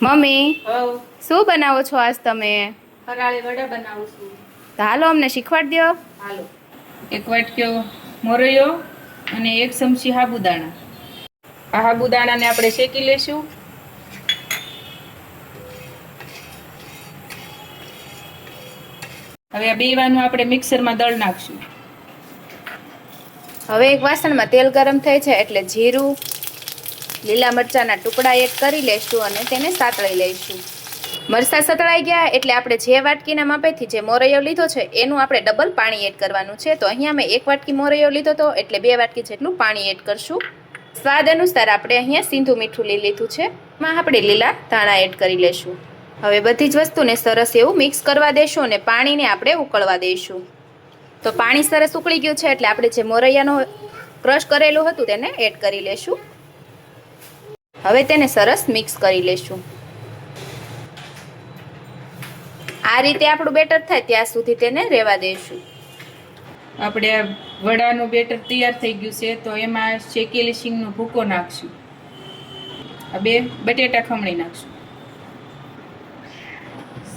Mummy હવ શું બનાવો છો આજ તમે? ફરાળી વડા બનાવું છું. તો હાલો અમને શીખવાડ દો. હાલો, એક વાટક્યો મોરૈયો અને એક ચમચી સાબુદાણા. આ સાબુદાણાને આપણે શેકી લેશું. હવે આ બેવાનું આપણે મિક્સરમાં દળ નાખશું. હવે એક વાસણમાં તેલ ગરમ થઈ છે એટલે જીરું, લીલા મરચાના ટુકડા એડ કરી લઈશું અને તેને સાતળી લઈશું. મરચાં સતળાઈ ગયા એટલે આપણે જે વાટકીના માપેથી જે મોરૈયો લીધો છે એનું આપણે ડબલ પાણી એડ કરવાનું છે. તો અહીંયા મેં એક વાટકી મોરૈયો લીધો હતો એટલે 2 વાટકી જેટલું પાણી એડ કરશું. સ્વાદ અનુસાર આપણે અહીંયા સીંધું મીઠું લઈ લીધું છે. એમાં આપણે લીલા ધાણા એડ કરી લેશું. હવે બધી જ વસ્તુને સરસ એવું મિક્સ કરવા દઈશું અને પાણીને આપણે ઉકળવા દઈશું. તો પાણી સરસ ઉકળી ગયું છે એટલે આપણે જે મોરૈયાનો ક્રશ કરેલું હતું તેને એડ કરી લેશું. હવે તેને સરસ મિક્સ કરી લેશું. આ રીતે આપણું બેટર થાય ત્યાં સુધી તેને રહેવા દઈશું. આપણે આ વડાનું બેટર તૈયાર થઈ ગયું છે તો એમાં શેકેલી શીંગનો ભૂકો નાખશું. આ 2 બટેટા ખમણી નાખશું.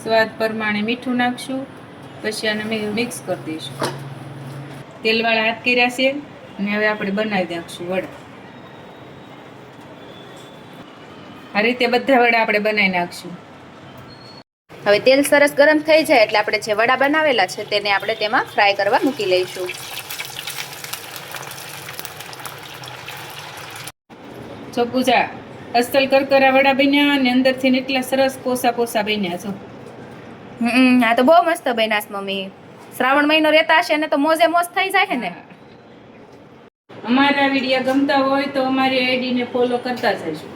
સ્વાદ પ્રમાણે મીઠું નાખશું. પછી આને મિક્સ કરી દઈશું. તેલવાળા હાથ કર્યા છે અને હવે આપણે બનાવી નાખશું વડા. આ રીતે બધા વડા આપણે બનાવી નાખશું. હવે તેલ સરસ ગરમ થઈ જાય એટલે આપણે જે વડા બનાવેલા છે તેને આપણે તેમાં ફ્રાય કરવા મૂકી લઈશું. જો પૂજા અસલ કરકરા વડા બન્યા અને અંદરથી એટલા સરસ પોસા બન્યા છો. આ તો બહુ મસ્ત બન્યા છે મમ્મી. શ્રાવણ મહિનો રહેતા હશે ને તો મોજે મોજ થઈ જાય ને. અમારા વિડીયો ગમતા હોય તો અમારી આઈડીને ફોલો કરતા જજો.